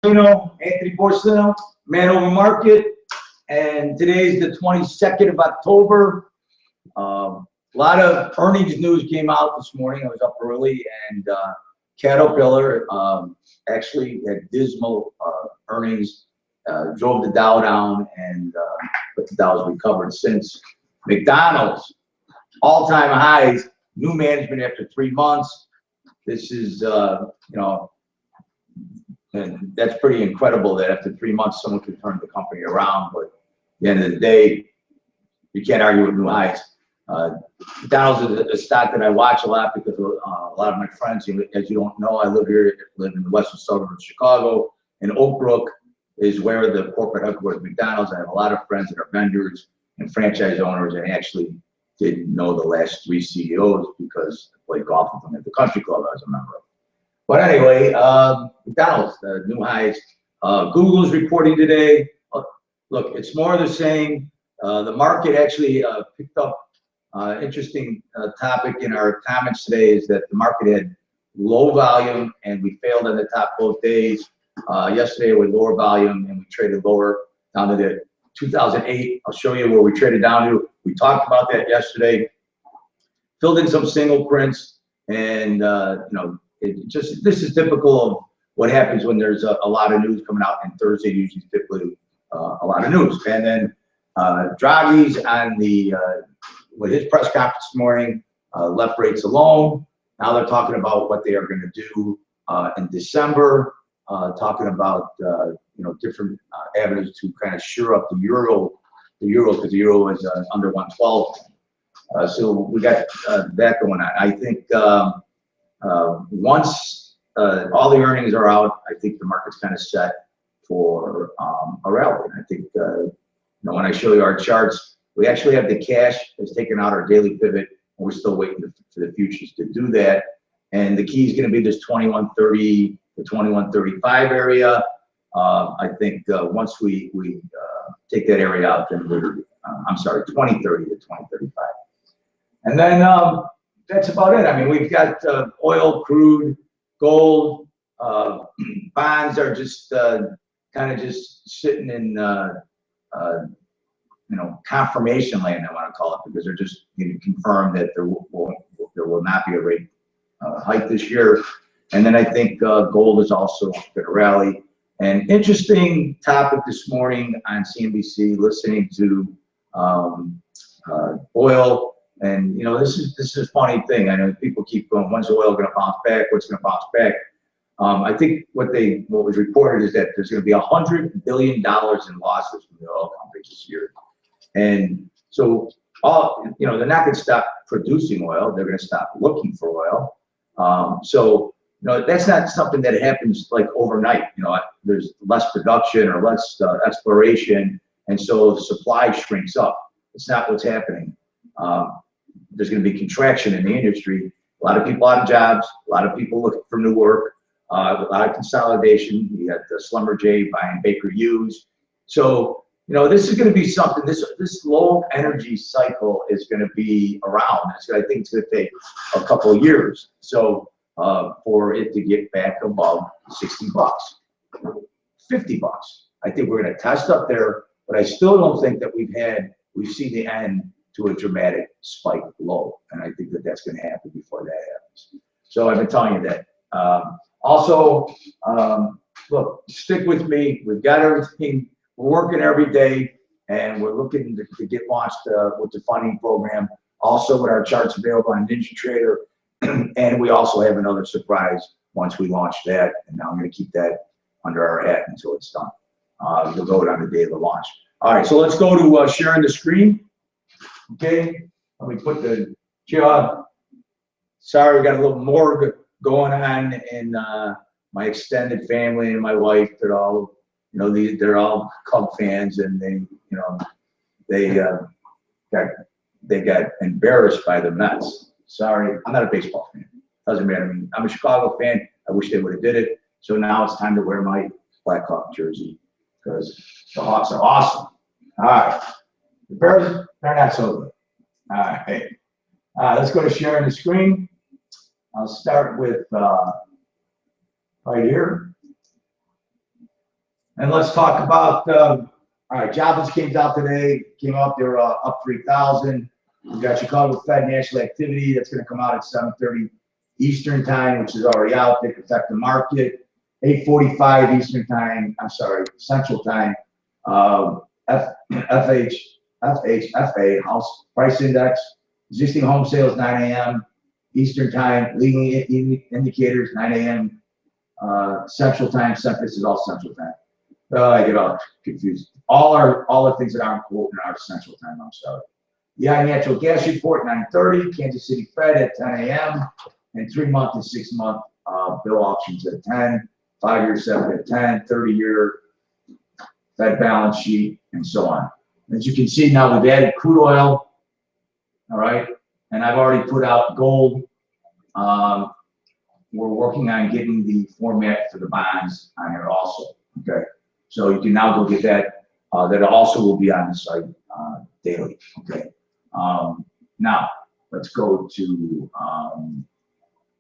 Anthony Porcino, Man Over Market, and today's the 22nd of October. A lot of earnings news came out this morning. I was up early, and Caterpillar actually had dismal earnings, drove the Dow down, and but the Dow's recovered since. McDonald's, all-time highs, new management after 3 months. This is, and that's pretty incredible that after 3 months, someone could turn the company around. But at the end of the day, you can't argue with new highs. McDonald's is a stock that I watch a lot because a lot of my friends, as you don't know, I live in the western suburbs of Chicago, and Oak Brook is where the corporate headquarters of McDonald's. I have a lot of friends that are vendors and franchise owners, and actually didn't know the last 3 CEOs because I played golf with them at the country club I was a member of. But anyway, McDonald's, new highs. Google's reporting today. Look, it's more of the same. The market actually picked up interesting topic in our comments today is that the market had low volume and we failed on the top both days. Yesterday with lower volume and we traded lower down to the 2008. I'll show you where we traded down to. We talked about that yesterday. Filled in some single prints, and this is typical of what happens when there's a lot of news coming out. And Thursday usually typically a lot of news. And then Draghi's on the with his press conference this morning, left rates alone. Now they're talking about what they are going to do in December. Talking about different avenues to kind of shore up the euro because the euro is under 112. So we got that going on. I think once all the earnings are out, I think the market's kind of set for a rally. And I think when I show you our charts, we actually have the cash that's taken out our daily pivot, and we're still waiting for the futures to do that. And the key is going to be this 2130 to 2135 area. I think once we take that area out, then we're 2030 to 2035. And then that's about it. I mean, we've got oil, crude, gold, bonds are just kind of just sitting in confirmation land, I want to call it, because they're just confirmed that there will not be a rate hike this year. And then I think gold is also going to rally. An interesting topic this morning on CNBC, listening to oil. And this is a funny thing. I know people keep going, when's oil going to bounce back? What's going to bounce back? I think what was reported is that there's going to be $100 billion in losses from the oil companies this year. And so they're not going to stop producing oil. They're going to stop looking for oil. So that's not something that happens like overnight. There's less production or less exploration, and so the supply shrinks up. It's not what's happening. There's going to be contraction in the industry. A lot of people out of jobs. A lot of people looking for new work. A lot of consolidation. You got the LBJ buying Baker Hughes. So this is going to be something. This low energy cycle is going to be around. I think it's going to take a couple of years. So for it to get back above $60, $50. I think we're going to test up there, but I still don't think that we've seen the end to a dramatic spike low, and I think that's going to happen before that happens. So I've been telling you that. Look, stick with me. We've got everything. We're working every day, and we're looking to get launched with the funding program. Also, with our charts available on NinjaTrader. And we also have another surprise once we launch that, and now I'm going to keep that under our hat until it's done. We'll go on the day of the launch. All right, so let's go to sharing the screen. Okay, let me put the job. Sorry, we got a little more going on in my extended family and my wife. They're all, they're all Cub fans, and they got embarrassed by the Mets. Sorry, I'm not a baseball fan. Doesn't matter. I mean, I'm a Chicago fan. I wish they would have did it. So now it's time to wear my Blackhawk jersey because the Hawks are awesome. All right. The Bears, they're not so good. All right. Let's go to sharing the screen. I'll start with right here. And let's talk about, all right, jobless came out today, came up, they're up 3,000. We got Chicago Fed national activity that's going to come out at 7:30 Eastern time, which is already out. They can affect the market. 8:45 Eastern time, I'm sorry, Central time. FHFA, House Price Index, existing home sales 9 a.m. Eastern time, leading indicators 9 a.m. Central time. This is all Central time. I get all confused. All the things that aren't quoting are Central time. I'm sorry. Yeah, natural gas report 9:30. Kansas City Fed at 10 a.m. and 3-month and 6-month bill auctions at 10. 5-year 7 at 10. 30-year Fed balance sheet and so on. As you can see now, we've added crude oil. All right, and I've already put out gold. We're working on getting the format for the bonds on here also. Okay, so you can now go get that. That also will be on the site daily. Okay. Now let's go to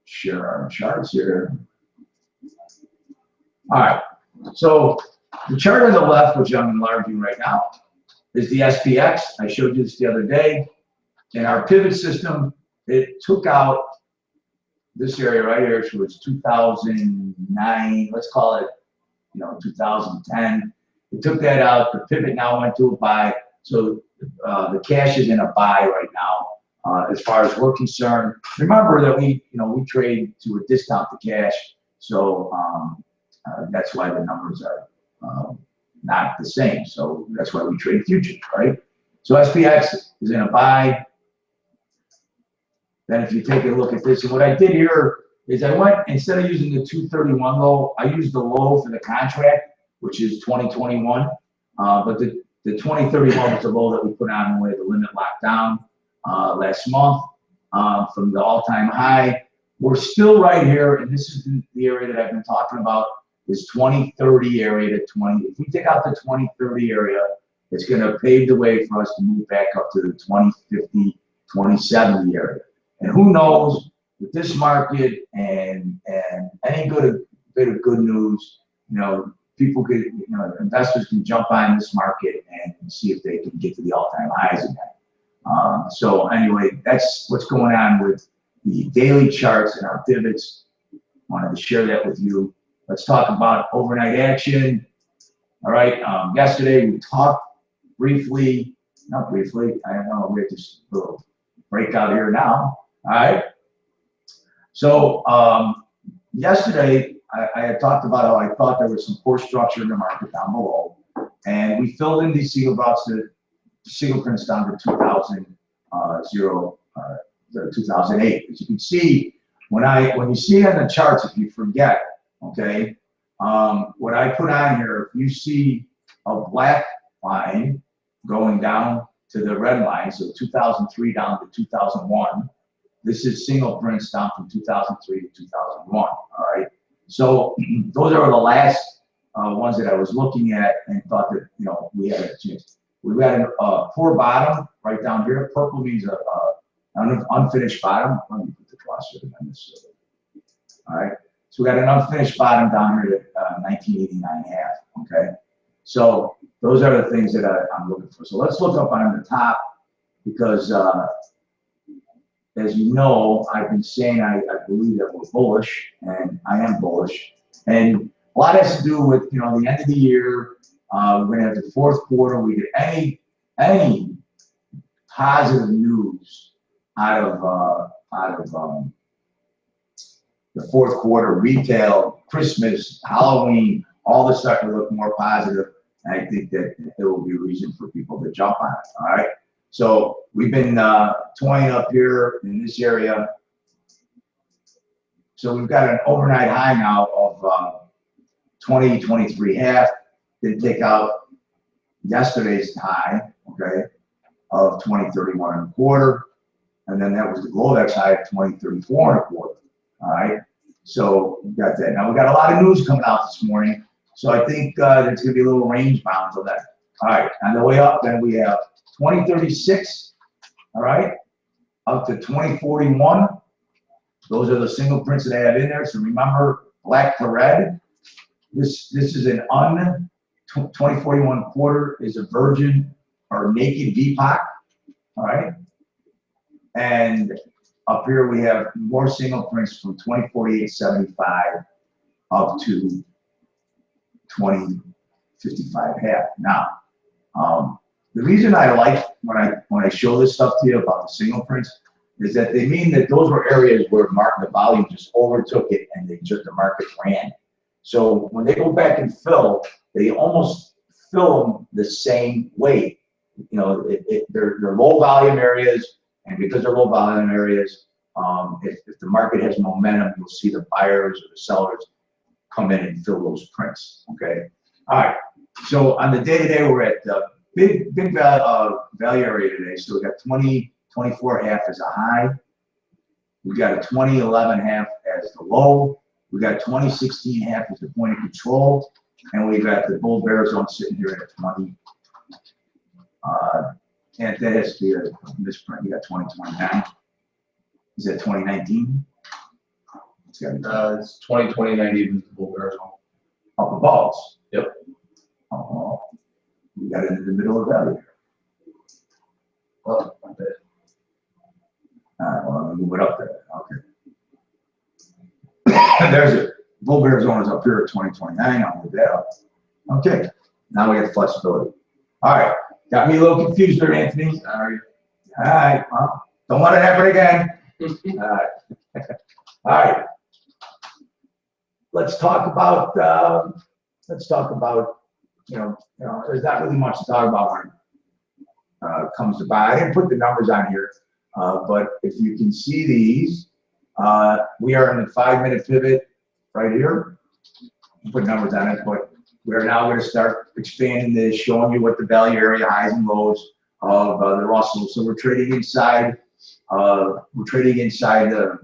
share our charts here. All right. So the chart on the left, which I'm enlarging right now, is the SPX. I showed you this the other day. In our pivot system, it took out this area right here, which was 2009. Let's call it, 2010. It took that out. The pivot now went to a buy. So the cash is in a buy right now. As far as we're concerned, remember that we trade to a discount to cash. So that's why the numbers are not the same. So that's why we trade futures, right? So SPX is in a buy. Then if you take a look at this, and what I did here is I went, instead of using the 231 low, I used the low for the contract, which is 2021. But the 2031 was the low that we put on when the limit locked down last month from the all-time high. We're still right here, and this is the area that I've been talking about, this 2030 area to 20. If we take out the 2030 area, it's going to pave the way for us to move back up to the 2050, 2070 area. And who knows, with this market and any bit of good news, people could, investors can jump on this market and see if they can get to the all-time highs again. So anyway, that's what's going on with the daily charts and our pivots. Wanted to share that with you. Let's talk about overnight action. All right, yesterday we talked briefly, not briefly, I don't know, we have this little breakout here now. All right. So yesterday I had talked about how I thought there was some poor structure in the market down below, and we filled in these single brows to single prints down to 2008. As you can see, when you see on the charts, if you forget, okay, what I put on here, if you see a black line going down to the red line, so 2003 down to 2001. This is single prints down from 2003 to 2001. All right. So those are the last ones that I was looking at and thought that we had a chance. We've got a poor bottom right down here. Purple means an unfinished bottom. Let me put the cluster on this. All right. So we got an unfinished bottom down here at 1989.5. Okay. So those are the things that I'm looking for. So let's look up on the top because. As you know, I've been saying I believe that we're bullish, and I am bullish. And a lot has to do with the end of the year. We're going to have the fourth quarter. We get any positive news out of the fourth quarter, retail, Christmas, Halloween, all this stuff to look more positive. And I think that there will be a reason for people to jump on it. All right. So we've been toying up here in this area. So we've got an overnight high now of 2023.5. Did take out yesterday's high, okay, of 2031.25, and then that was the Globex high of 2034.25. All right. So we got that. Now we got a lot of news coming out this morning. So I think there's going to be a little range bound for that. All right. On the way up, then we have 2036, all right, up to 2041. Those are the single prints that I have in there. So remember, black to red. This is an 2041 quarter is a virgin or naked VPOC, all right? And up here we have more single prints from 2048.75 up to 2055 half. Now, the reason I like when I show this stuff to you about the single prints is that they mean that those were areas where the volume just overtook it and the market ran. So when they go back and fill, they almost fill them the same way. You know, they're low volume areas, and because they're low volume areas, if the market has momentum, you'll see the buyers or the sellers come in and fill those prints. Okay. All right. So on the day-to-day, we're at big value area today. So we got 2024 half as a high. We got a 2011 half as the low. We got 2016 half as the point of control, and we got the bull bear zone sitting here at 20. And that has to be a misprint. You got 2029. Is that 2019? It's got to be. It's 2029 even the bull bear zone. Up above. Yep. Oh, we got it in the middle of value here. Well, not bad. All right, well, I'm gonna move it up there. Okay. There's it. Bull bear zone is up here at 2029. I'll move that up. Okay. Now we got flexibility. All right. Got me a little confused there, Anthony. Sorry. All right. Well, don't let it happen again. All right. All right. Let's talk about. You know, there's not really much to talk about when it comes to buy. I didn't put the numbers on here, but if you can see these, we are in the 5-minute pivot right here. I'll put numbers on it, but we're now going to start expanding this, showing you what the value area highs and lows of the Russell. So we're trading inside. The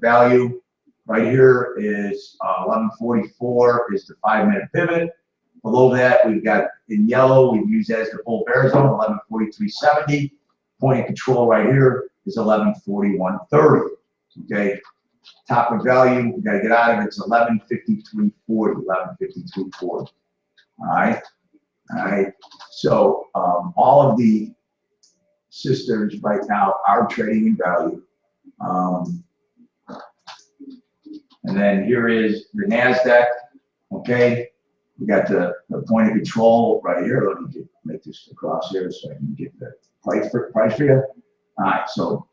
value. Right here is 1144 is the 5-minute pivot. Below that, we've got in yellow, we've used as the bull bear zone, 1143.70. Point of control right here is 1141.30. Okay. Top of value, we got to get out of it. It's 1153.40. 1153.40. All right. All right. So all of the sisters right now are trading in value. And then here is the NASDAQ. Okay. We got the point of control right here. Let me make this across here so I can get the price for you. All right, so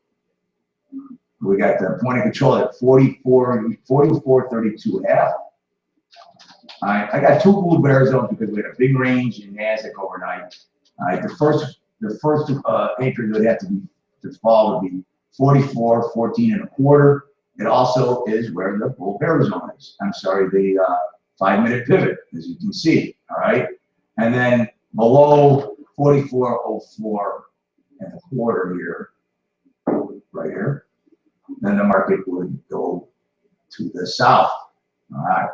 we got the point of control at 44.32 half. All right, I got two bull bear zones because we had a big range in NASDAQ overnight. All right, the first anchor that would have to fall would be 44.14 1/4. It also is where the bull bear zone is. I'm sorry, the 5-minute pivot, as you can see, all right? And then below 44.04 1/4 here, right here, then the market would go to the south, all right?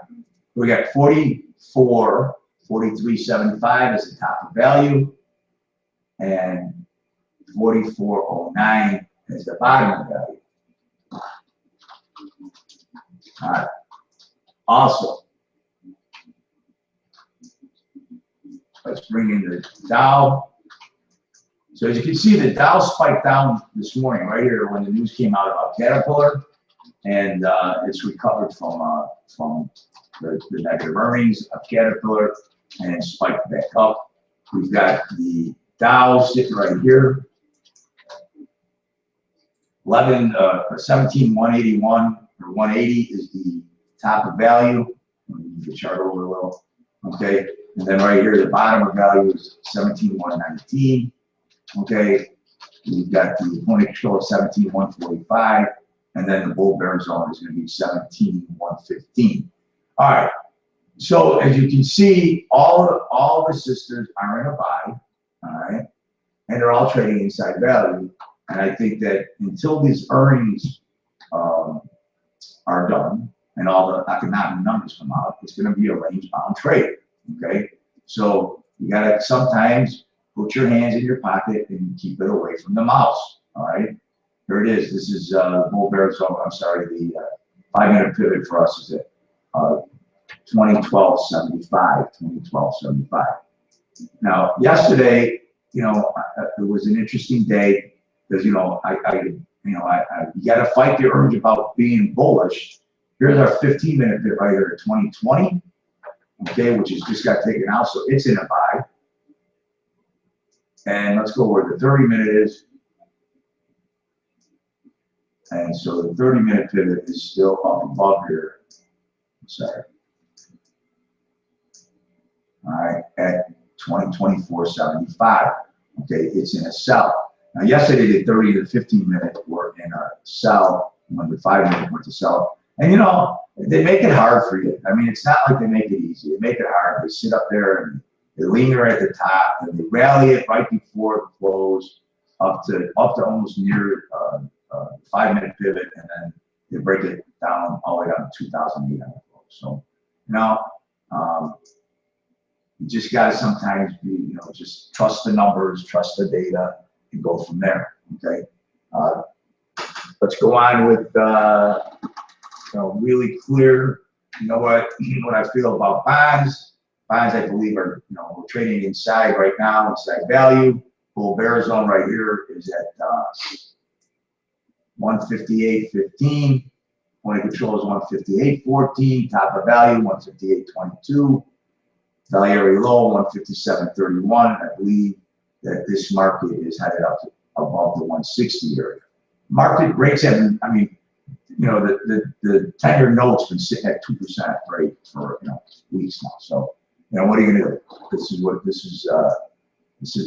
We got 43.75 as the top of value, and 44.09 as the bottom of value. All right. Also, let's bring in the Dow. So as you can see, the Dow spiked down this morning right here when the news came out about Caterpillar, and it's recovered from the negative earnings of Caterpillar and spiked back up. We've got the Dow sitting right here, 17,181 or 180 is the top of value. Let me move the chart over a little. Okay. And then right here, the bottom of value is 17,119. Okay, we've got the point of control of 17,145, and then the bull bear zone is going to be 17,115. All right. So as you can see, all the sisters are in a buy. All right, and they're all trading inside value. And I think that until these earnings are done and all the economic numbers come out, it's going to be a range-bound trade. Okay, so you gotta sometimes put your hands in your pocket and keep it away from the mouse. All right, here it is. This is bull bear zone. I'm sorry, the 5-minute pivot for us is at 2012.75. 2012.75. Now, yesterday, it was an interesting day because, you got to fight the urge about being bullish. Here's our 15-minute bit right here at 2020, okay, which has just got taken out, so it's in a buy. And let's go where the 30-minute is. And so the 30-minute pivot is still up above here. Sorry. All right, at 2024.75. Okay, it's in a sell. Now, yesterday the 30 to 15-minute were in a sell, when the 5-minute went to sell. And they make it hard for you. I mean, it's not like they make it easy. They make it hard. They sit up there and they linger at the top, and they rally it right before it close up to almost near 5-minute pivot, and then they break it down all the way down to 2,800. So you just got to sometimes be, just trust the numbers, trust the data, and go from there. Okay. Let's go on with really clear. What I feel about bonds. Bonds, I believe, are we're trading inside right now, inside value. Bull bear zone right here is at 158.15. Point of control is 158.14. Top of value 158.22. Value area low 157.31. I believe that this market is headed up to above the 160 area. Market rates have been, the 10-year note's been sitting at 2% rate for weeks now. So what are you gonna do? This is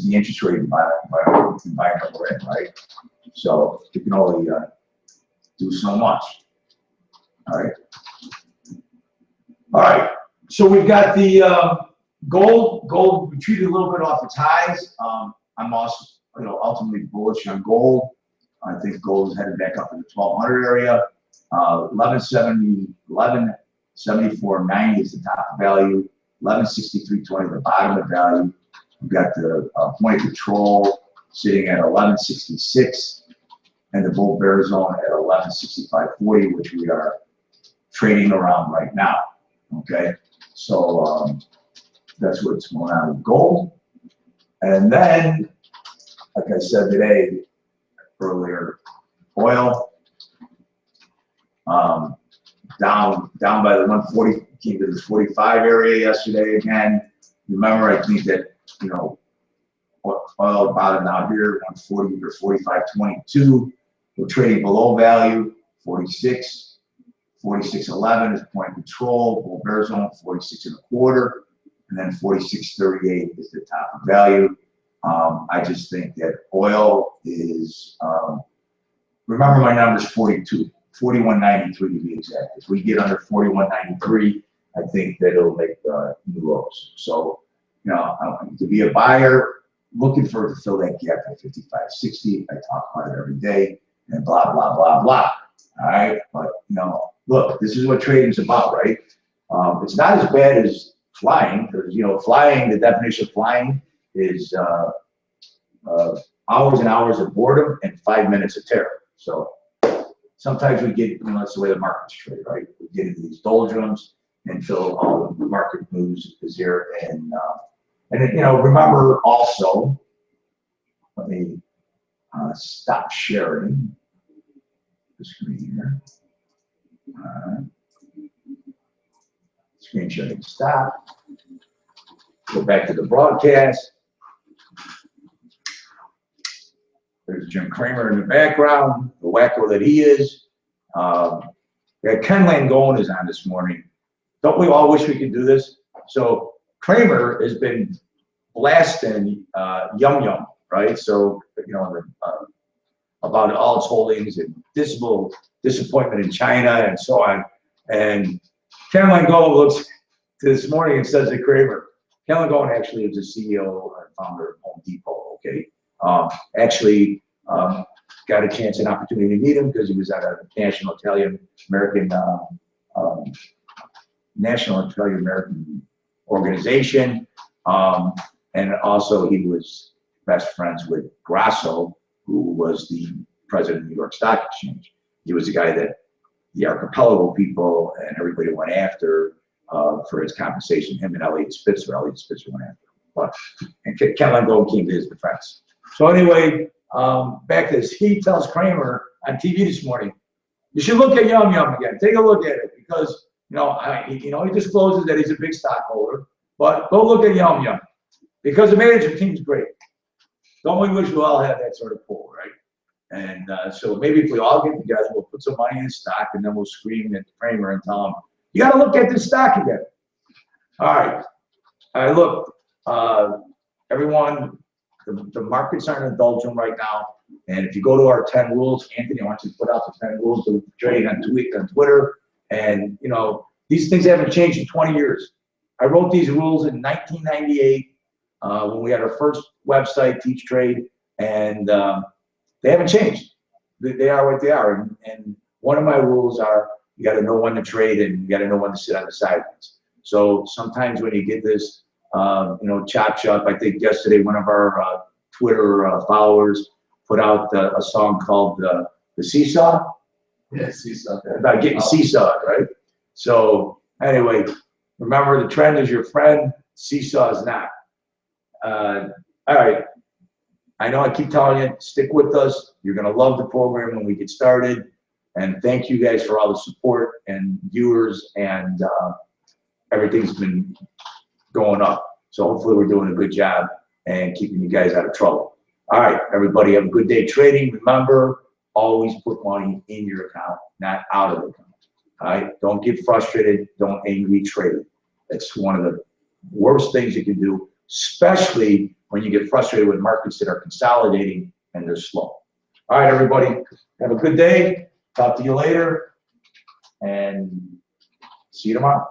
the interest rate environment we're in, right? So you can only do so much. All right. So we've got the gold. Gold retreated a little bit off its highs. I'm also, ultimately bullish on gold. I think gold is headed back up in the 1200 area. 1174.90 is the top value. 1163.20 the bottom of value. We've got the point of control sitting at 1166, and the bull bear zone at 1165.40, which we are trading around right now. Okay, so that's what's going on with gold. And then, like I said earlier, oil down by the 140, came to the 45 area yesterday again. Remember, I think that oil bottomed out here 140 or 45.22. We're trading below value 46. 46.11 is point of control. Bull bear zone 46.25, and then 46.38 is the top of value. I just think that oil is. Remember, my number is 42, 41.93 to be exact. If we get under 41.93, I think that it'll make new lows. So, to be a buyer, looking for to fill that gap at 55.60. I talk about it every day, and blah blah blah blah. All right, but look, this is what trading's about, right? It's not as bad as flying, because flying. The definition of flying is hours and hours of boredom and 5 minutes of terror. So sometimes we get, that's the way the markets trade, right? We get into these doldrums until all the market moves is here, and remember also. Let me stop sharing the screen here. Screen sharing stop. Go back to the broadcast. There's Jim Cramer in the background, the wacko that he is. Ken Langone is on this morning. Don't we all wish we could do this? So Cramer has been blasting Yum Yum, right? So about all its holdings and disappointment in China and so on. And Ken Langone looks to this morning and says to Cramer, Ken Langone actually is the CEO and founder of Home Depot. Okay. Actually, got a chance and opportunity to meet him because he was at a National Italian American organization, and also he was best friends with Grasso, who was the president of the New York Stock Exchange. He was the guy that the Archipelago people and everybody went after for his compensation. Him and Elliot Spitzer. Elliot Spitzer went after him. And can't let go and keep his defense. So anyway, back to this. He tells Kramer on TV this morning, you should look at Yum Yum again. Take a look at it because, he discloses that he's a big stockholder, but go look at Yum Yum because the management team's great. Don't we wish we all had that sort of pull, right? And so maybe if we all get together, we'll put some money in stock and then we'll scream at Kramer and tell him, you got to look at this stock again. All right. Look, everyone, the markets are in a doldrum right now. And if you go to our 10 rules, Anthony, I want you to put out the 10 rules to trade on Twitter. And, these things haven't changed in 20 years. I wrote these rules in 1998 when we had our first website, Teach Trade, and they haven't changed. They are what they are. And one of my rules are you got to know when to trade and you got to know when to sit on the sidelines. So sometimes when you get this, chop shop, I think yesterday one of our Twitter followers put out a song called the Seesaw. Yeah, seesaw. About getting seesawed, right? So anyway, remember the trend is your friend, seesaw is not. All right. I know I keep telling you, stick with us. You're going to love the program when we get started. And thank you guys for all the support and viewers, and everything's been going up. So hopefully we're doing a good job and keeping you guys out of trouble. All right, everybody, have a good day trading. Remember, always put money in your account, not out of the account. All right, don't get frustrated. Don't angry trade. That's one of the worst things you can do, especially when you get frustrated with markets that are consolidating and they're slow. All right, everybody, have a good day. Talk to you later, and see you tomorrow.